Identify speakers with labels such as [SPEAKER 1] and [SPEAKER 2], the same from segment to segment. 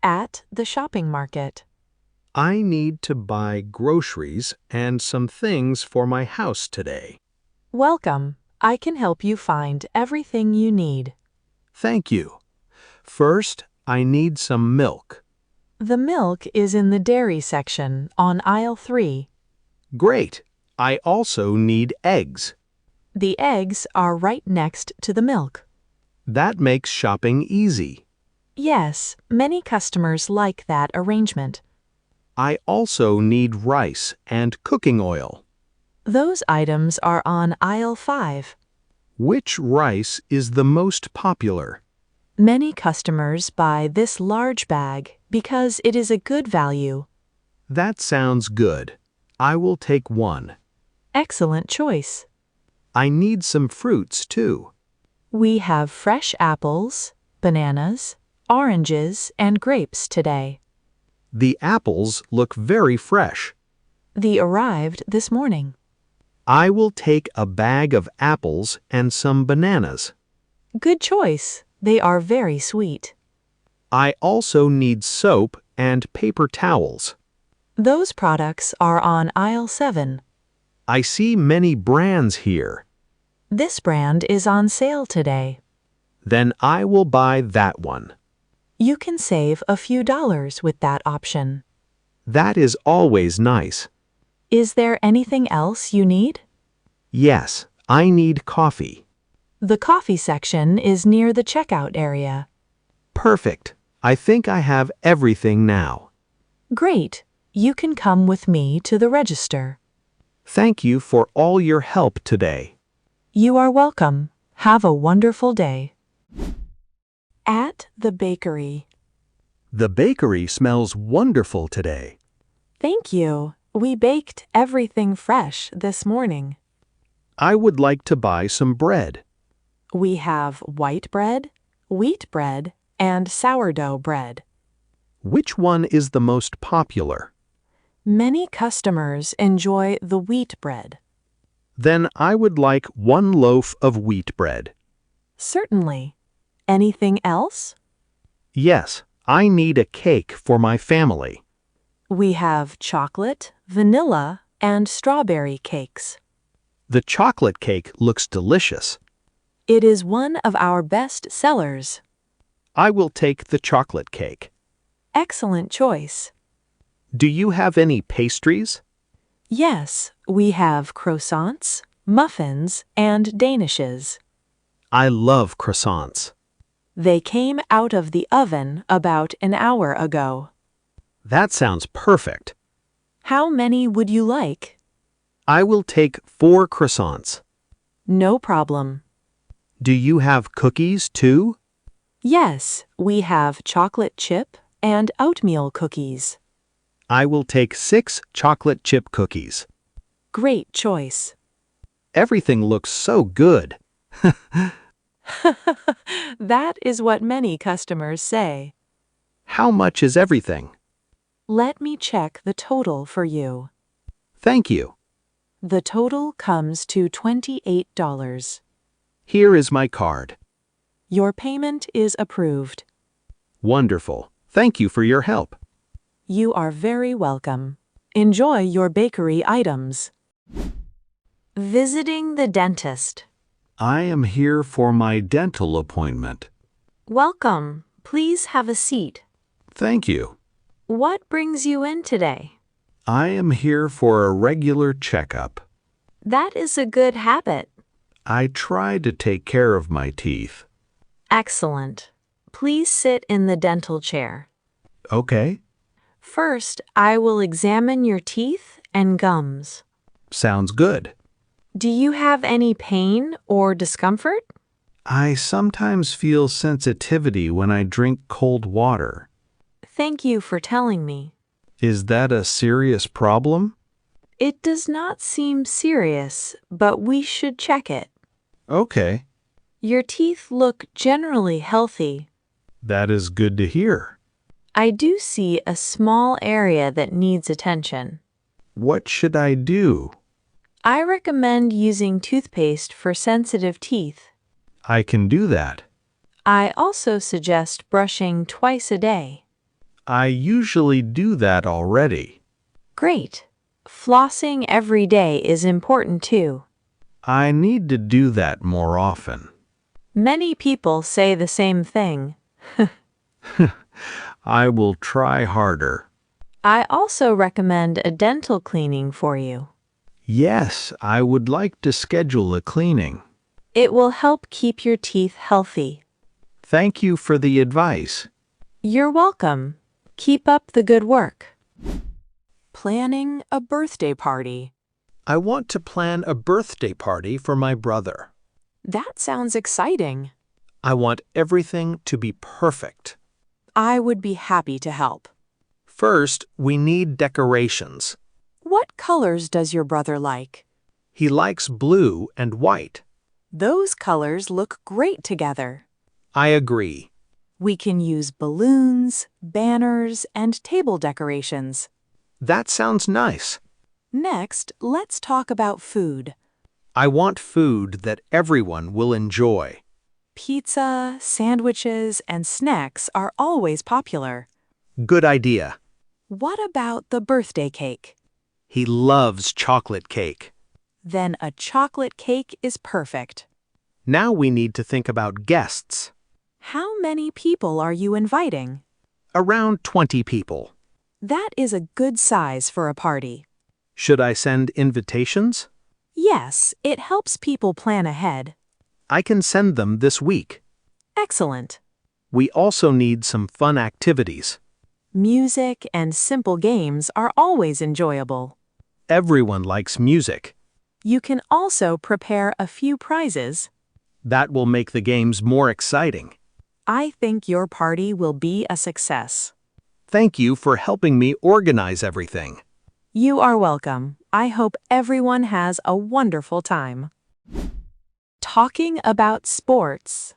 [SPEAKER 1] at the shopping market.
[SPEAKER 2] I need to buy groceries and some things for my house today.
[SPEAKER 1] Welcome. I can help you find everything you need.
[SPEAKER 2] Thank you. First, I need some milk.
[SPEAKER 1] The milk is in the dairy section on aisle 3.
[SPEAKER 2] Great. I also need eggs.
[SPEAKER 1] The eggs are right next to the milk.
[SPEAKER 2] That makes shopping easy.
[SPEAKER 1] Yes, many customers like that arrangement.
[SPEAKER 2] I also need rice and cooking oil.
[SPEAKER 1] Those items are on aisle 5.
[SPEAKER 2] Which rice is the most popular?
[SPEAKER 1] Many customers buy this large bag because it is a good value.
[SPEAKER 2] That sounds good. I will take one.
[SPEAKER 1] Excellent choice.
[SPEAKER 2] I need some fruits too.
[SPEAKER 1] We have fresh apples, bananas, oranges, and grapes today.
[SPEAKER 2] The apples look very fresh.
[SPEAKER 1] They arrived this morning.
[SPEAKER 2] I will take a bag of apples and some bananas.
[SPEAKER 1] Good choice. They are very sweet.
[SPEAKER 2] I also need soap and paper towels.
[SPEAKER 1] Those products are on aisle 7.
[SPEAKER 2] I see many brands here.
[SPEAKER 1] This brand is on sale today.
[SPEAKER 2] Then I will buy that one.
[SPEAKER 1] You can save a few dollars with that option.
[SPEAKER 2] That is always nice.
[SPEAKER 1] Is there anything else you need?
[SPEAKER 2] Yes, I need coffee.
[SPEAKER 1] The coffee section is near the checkout area.
[SPEAKER 2] Perfect. I think I have everything now.
[SPEAKER 1] Great. You can come with me to the register.
[SPEAKER 2] Thank you for all your help today.
[SPEAKER 1] You are welcome. Have a wonderful day. At the bakery.
[SPEAKER 2] The bakery smells wonderful today.
[SPEAKER 1] Thank you. We baked everything fresh this morning.
[SPEAKER 2] I would like to buy some bread.
[SPEAKER 1] We have white bread, wheat bread, and sourdough bread.
[SPEAKER 2] Which one is the most popular?
[SPEAKER 1] Many customers enjoy the wheat bread.
[SPEAKER 2] Then I would like one loaf of wheat bread.
[SPEAKER 1] Certainly. Anything else?
[SPEAKER 2] Yes, I need a cake for my family.
[SPEAKER 1] We have chocolate, vanilla, and strawberry cakes.
[SPEAKER 2] The chocolate cake looks delicious.
[SPEAKER 1] It is one of our best sellers.
[SPEAKER 2] I will take the chocolate cake.
[SPEAKER 1] Excellent choice.
[SPEAKER 2] Do you have any pastries?
[SPEAKER 1] Yes, we have croissants, muffins, and danishes.
[SPEAKER 2] I love croissants.
[SPEAKER 1] They came out of the oven about an hour ago.
[SPEAKER 2] That sounds perfect.
[SPEAKER 1] How many would you like?
[SPEAKER 2] I will take 4 croissants.
[SPEAKER 1] No problem.
[SPEAKER 2] Do you have cookies too?
[SPEAKER 1] Yes, we have chocolate chip and oatmeal cookies.
[SPEAKER 2] I will take 6 chocolate chip cookies.
[SPEAKER 1] Great choice.
[SPEAKER 2] Everything looks so good.
[SPEAKER 1] That is what many customers say.
[SPEAKER 2] How much is everything?
[SPEAKER 1] Let me check the total for you.
[SPEAKER 2] Thank you.
[SPEAKER 1] The total comes to $28.
[SPEAKER 2] Here is my card.
[SPEAKER 1] Your payment is approved.
[SPEAKER 2] Wonderful. Thank you for your help.
[SPEAKER 1] You are very welcome. Enjoy your bakery items. Visiting the dentist.
[SPEAKER 2] I am here for my dental appointment.
[SPEAKER 1] Welcome. Please have a seat.
[SPEAKER 2] Thank you.
[SPEAKER 1] What brings you in today?
[SPEAKER 2] I am here for a regular checkup.
[SPEAKER 1] That is a good habit.
[SPEAKER 2] I try to take care of my teeth.
[SPEAKER 1] Excellent. Please sit in the dental chair.
[SPEAKER 2] Okay.
[SPEAKER 1] First, I will examine your teeth and gums.
[SPEAKER 2] Sounds good.
[SPEAKER 1] Do you have any pain or discomfort?
[SPEAKER 2] I sometimes feel sensitivity when I drink cold water.
[SPEAKER 1] Thank you for telling me.
[SPEAKER 2] Is that a serious problem?
[SPEAKER 1] It does not seem serious, but we should check it.
[SPEAKER 2] Okay.
[SPEAKER 1] Your teeth look generally healthy.
[SPEAKER 2] That is good to hear.
[SPEAKER 1] I do see a small area that needs attention.
[SPEAKER 2] What should I do?
[SPEAKER 1] I recommend using toothpaste for sensitive teeth.
[SPEAKER 2] I can do that.
[SPEAKER 1] I also suggest brushing twice a day.
[SPEAKER 2] I usually do that already.
[SPEAKER 1] Great. Flossing every day is important too.
[SPEAKER 2] I need to do that more often.
[SPEAKER 1] Many people say the same thing.
[SPEAKER 2] I will try harder.
[SPEAKER 1] I also recommend a dental cleaning for you.
[SPEAKER 2] Yes, I would like to schedule a cleaning.
[SPEAKER 1] It will help keep your teeth healthy.
[SPEAKER 2] Thank you for the advice.
[SPEAKER 1] You're welcome. Keep up the good work. Planning a birthday party.
[SPEAKER 2] I want to plan a birthday party for my brother.
[SPEAKER 1] That sounds exciting.
[SPEAKER 2] I want everything to be perfect.
[SPEAKER 1] I would be happy to help.
[SPEAKER 2] First, we need decorations.
[SPEAKER 1] What colors does your brother like?
[SPEAKER 2] He likes blue and white.
[SPEAKER 1] Those colors look great together.
[SPEAKER 2] I agree.
[SPEAKER 1] We can use balloons, banners, and table decorations.
[SPEAKER 2] That sounds nice.
[SPEAKER 1] Next, let's talk about food.
[SPEAKER 2] I want food that everyone will enjoy.
[SPEAKER 1] Pizza, sandwiches, and snacks are always popular.
[SPEAKER 2] Good idea.
[SPEAKER 1] What about the birthday cake?
[SPEAKER 2] He loves chocolate cake.
[SPEAKER 1] Then a chocolate cake is perfect.
[SPEAKER 2] Now we need to think about guests.
[SPEAKER 1] How many people are you inviting?
[SPEAKER 2] Around 20 people.
[SPEAKER 1] That is a good size for a party.
[SPEAKER 2] Should I send invitations?
[SPEAKER 1] Yes, it helps people plan ahead.
[SPEAKER 2] I can send them this week.
[SPEAKER 1] Excellent.
[SPEAKER 2] We also need some fun activities.
[SPEAKER 1] Music and simple games are always enjoyable.
[SPEAKER 2] Everyone likes music.
[SPEAKER 1] You can also prepare a few prizes.
[SPEAKER 2] That will make the games more exciting.
[SPEAKER 1] I think your party will be a success.
[SPEAKER 2] Thank you for helping me organize everything.
[SPEAKER 1] You are welcome. I hope everyone has a wonderful time. Talking about sports.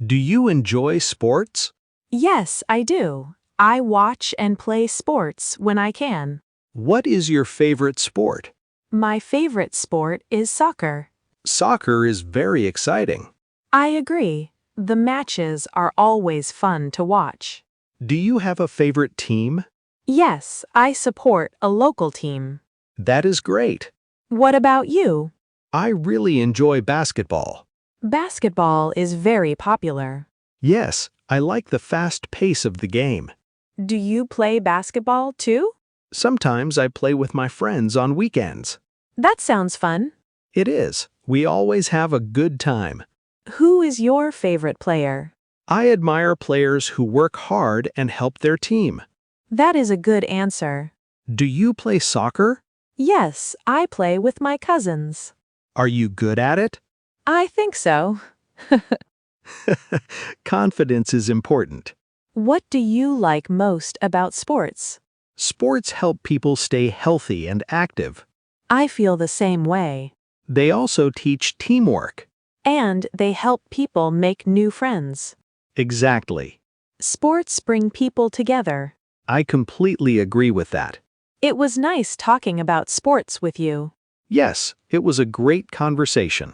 [SPEAKER 2] Do you enjoy sports?
[SPEAKER 1] Yes, I do. I watch and play sports when I can.
[SPEAKER 2] What is your favorite sport?
[SPEAKER 1] My favorite sport is soccer.
[SPEAKER 2] Soccer is very exciting.
[SPEAKER 1] I agree. The matches are always fun to watch.
[SPEAKER 2] Do you have a favorite team?
[SPEAKER 1] Yes, I support a local team.
[SPEAKER 2] That is great.
[SPEAKER 1] What about you?
[SPEAKER 2] I really enjoy basketball.
[SPEAKER 1] Basketball is very popular.
[SPEAKER 2] Yes, I like the fast pace of the game.
[SPEAKER 1] Do you play basketball too?
[SPEAKER 2] Sometimes I play with my friends on weekends.
[SPEAKER 1] That sounds fun.
[SPEAKER 2] It is. We always have a good time.
[SPEAKER 1] Who is your favorite player?
[SPEAKER 2] I admire players who work hard and help their team.
[SPEAKER 1] That is a good answer.
[SPEAKER 2] Do you play soccer?
[SPEAKER 1] Yes, I play with my cousins.
[SPEAKER 2] Are you good at it?
[SPEAKER 1] I think so.
[SPEAKER 2] Confidence is important.
[SPEAKER 1] What do you like most about sports?
[SPEAKER 2] Sports help people stay healthy and active.
[SPEAKER 1] I feel the same way.
[SPEAKER 2] They also teach teamwork.
[SPEAKER 1] And they help people make new friends.
[SPEAKER 2] Exactly.
[SPEAKER 1] Sports bring people together.
[SPEAKER 2] I completely agree with that.
[SPEAKER 1] It was nice talking about sports with you.
[SPEAKER 2] Yes, it was a great conversation.